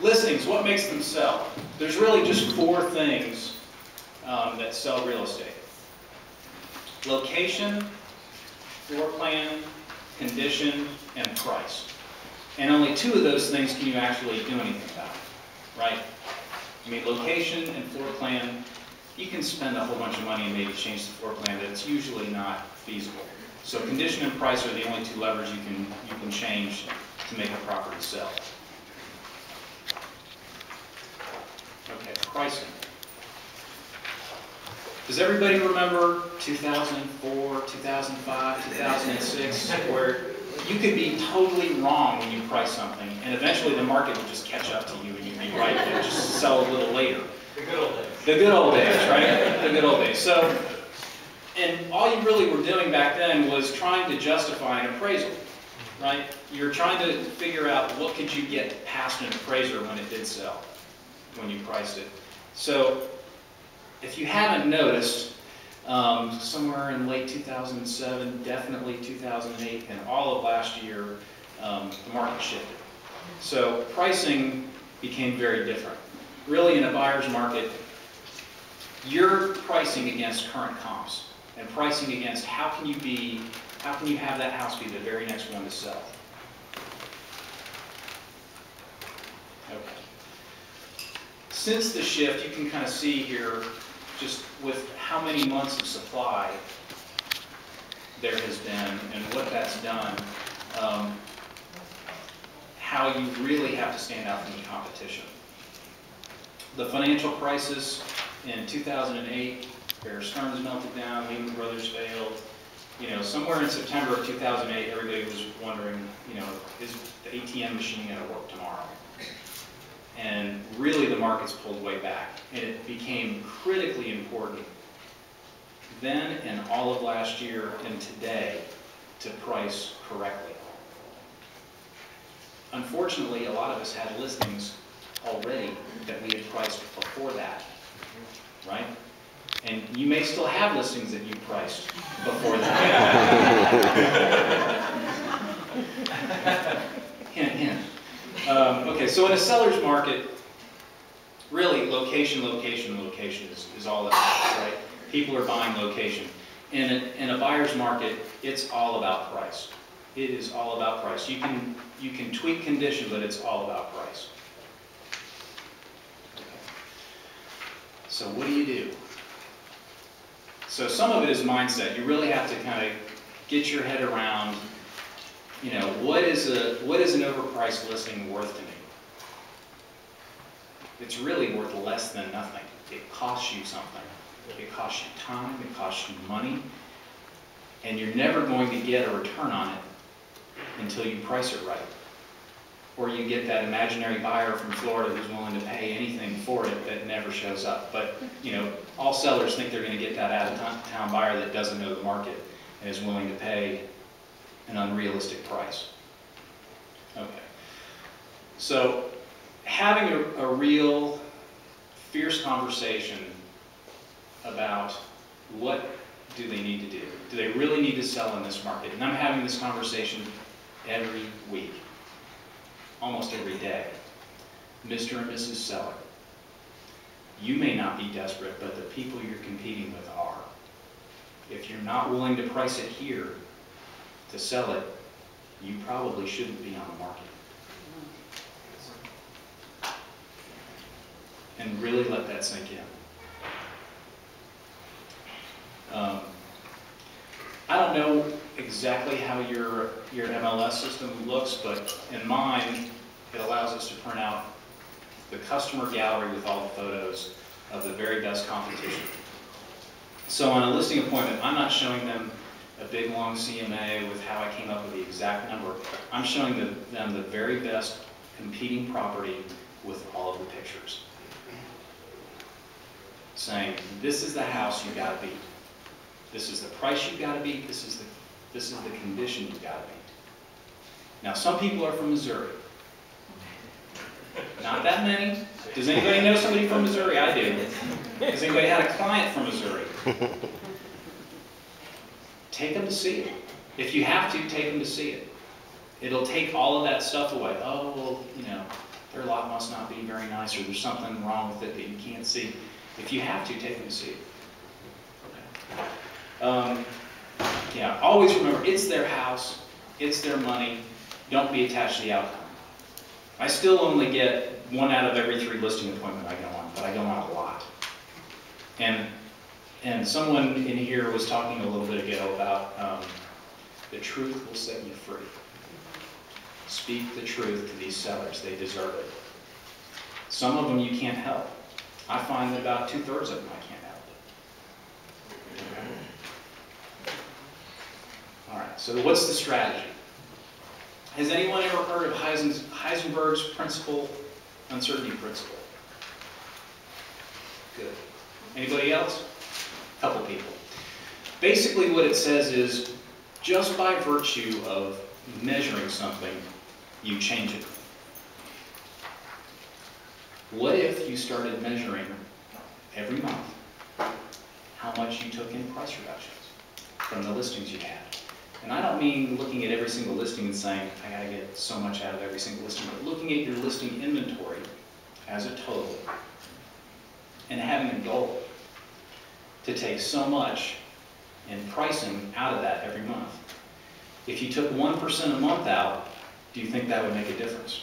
Listings, what makes them sell? There's really just four things that sell real estate. Location, floor plan, condition, and price. And only two of those things can you actually do anything about, right? I mean, location and floor plan, you can spend a whole bunch of money and maybe change the floor plan, but it's usually not feasible. So condition and price are the only two levers you can change to make a property sell. Okay, pricing. Does everybody remember 2004, 2005, 2006, where you could be totally wrong when you price something, and eventually the market would just catch up to you and you'd be right and just sell a little later? The good old days. The good old days, right? The good old days. So, and all you really were doing back then was trying to justify an appraisal, right? You're trying to figure out what could you get past an appraiser when it did sell, when you priced it. So, if you haven't noticed, somewhere in late 2007, definitely 2008, and all of last year, the market shifted. So pricing became very different. Really, in a buyer's market, you're pricing against current comps and pricing against how can you have that house be the very next one to sell. Okay. Since the shift, you can kind of see here, just with how many months of supply there has been and what that's done, how you really have to stand out from the competition. The financial crisis in 2008, Bear Stearns melted down, Lehman Brothers failed. You know, somewhere in September of 2008, everybody was wondering, you know, is the ATM machine going to work tomorrow? And really the markets pulled way back. And it became critically important then and all of last year and today to price correctly. Unfortunately, a lot of us had listings already that we had priced before that, right? And you may still have listings that you priced before that. Hint, hint. Okay, so in a seller's market, really location, location, location is all that matters, right? People are buying location. In a buyer's market, it's all about price. It is all about price. You can tweak condition, but it's all about price. Okay. So what do? So some of it is mindset. You really have to kind of get your head around, you know, what is an overpriced listing worth to me? It's really worth less than nothing. It costs you something. It costs you time, it costs you money, and you're never going to get a return on it until you price it right. Or you get that imaginary buyer from Florida who's willing to pay anything for it that never shows up. But, you know, all sellers think they're going to get that out-of-town buyer that doesn't know the market and is willing to pay an unrealistic price. Okay. So, having a real fierce conversation about what do they need to do? Do they really need to sell in this market? And I'm having this conversation every week, almost every day. Mr. and Mrs. Seller, you may not be desperate, but the people you're competing with are. If you're not willing to price it here to sell it, you probably shouldn't be on the market. And really let that sink in. I don't know exactly how your MLS system looks, but in mine, it allows us to print out the customer gallery with all the photos of the very best competition. So on a listing appointment, I'm not showing them a big long CMA with how I came up with the exact number. I'm showing them the very best competing property with all of the pictures. Saying, this is the house you gotta beat. This is the price you gotta beat. This is the condition you gotta beat. Now, some people are from Missouri. Not that many. Does anybody know somebody from Missouri? I do. Has anybody had a client from Missouri? Take them to see it. If you have to, take them to see it. It'll take all of that stuff away. Oh, well, you know, Their lot must not be very nice, or there's something wrong with it that you can't see. If you have to, take them to see it. Okay. Yeah, always remember, it's their house, it's their money. Don't be attached to the outcome. I still only get 1 out of every 3 listing appointments I go on, but I go on a lot. And someone in here was talking a little bit ago about the truth will set you free. Speak the truth to these sellers. They deserve it. Some of them you can't help. I find that about 2/3 of them I can't help. All right, so what's the strategy? Has anyone ever heard of Heisenberg's principle, uncertainty principle? Good. Anybody else? A couple people. Basically what it says is, just by virtue of measuring something, you change it. What if you started measuring every month how much you took in price reductions from the listings you had? And I don't mean looking at every single listing and saying, I gotta get so much out of every single listing, but looking at your listing inventory as a total and having a goal to take so much in pricing out of that every month. If you took 1% a month out, do you think that would make a difference?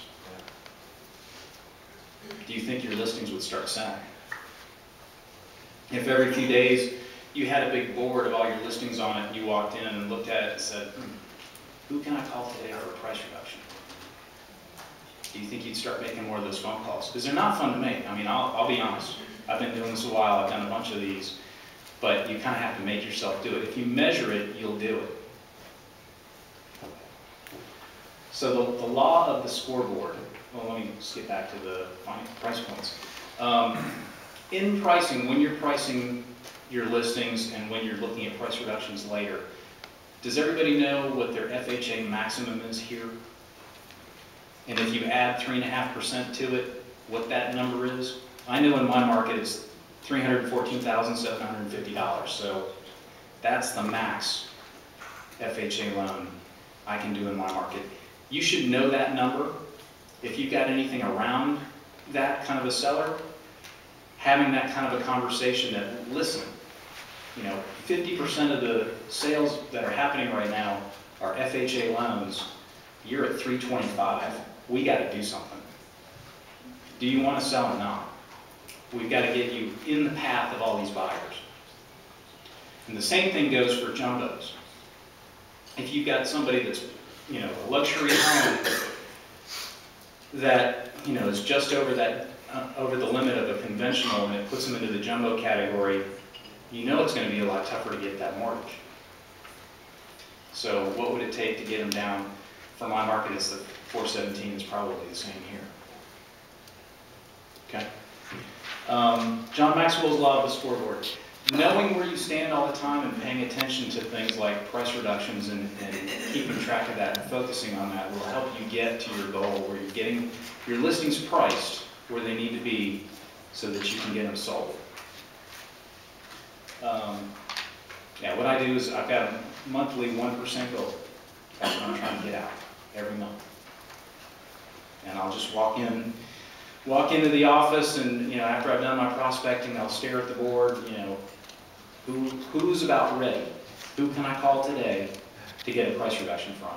Do you think your listings would start selling? If every few days you had a big board of all your listings on it, and you walked in and looked at it and said, who can I call today for a price reduction? Do you think you'd start making more of those phone calls? Because they're not fun to make. I mean, I'll be honest. I've been doing this a while. I've done a bunch of these. But you kind of have to make yourself do it. If you measure it, you'll do it. So the law of the scoreboard, well, let me skip back to the price points. In pricing, when you're pricing your listings and when you're looking at price reductions later, does everybody know what their FHA maximum is here? And if you add 3.5% to it, what that number is? I know in my market it's $314,750, so that's the max FHA loan I can do in my market. You should know that number. If you've got anything around that kind of a seller, having that kind of a conversation that, listen, 50% of the sales that are happening right now are FHA loans. You're at 325. We got to do something. Do you want to sell or not? We've got to get you in the path of all these buyers. And the same thing goes for jumbos. If you've got somebody that's, a luxury home that, is just over that, over the limit of a conventional, and it puts them into the jumbo category, it's going to be a lot tougher to get that mortgage. So what would it take to get them down? For my market, it's the 417 is probably the same here. Okay. John Maxwell's law of the scoreboard. Knowing where you stand all the time and paying attention to things like price reductions and keeping track of that and focusing on that will help you get to your goal where you're getting your listings priced where they need to be so that you can get them sold. What I do is I've got a monthly 1% goal. That's what I'm trying to get out every month. And I'll just walk into the office and, after I've done my prospecting, I'll stare at the board, who's about ready? Who can I call today to get a price reduction from?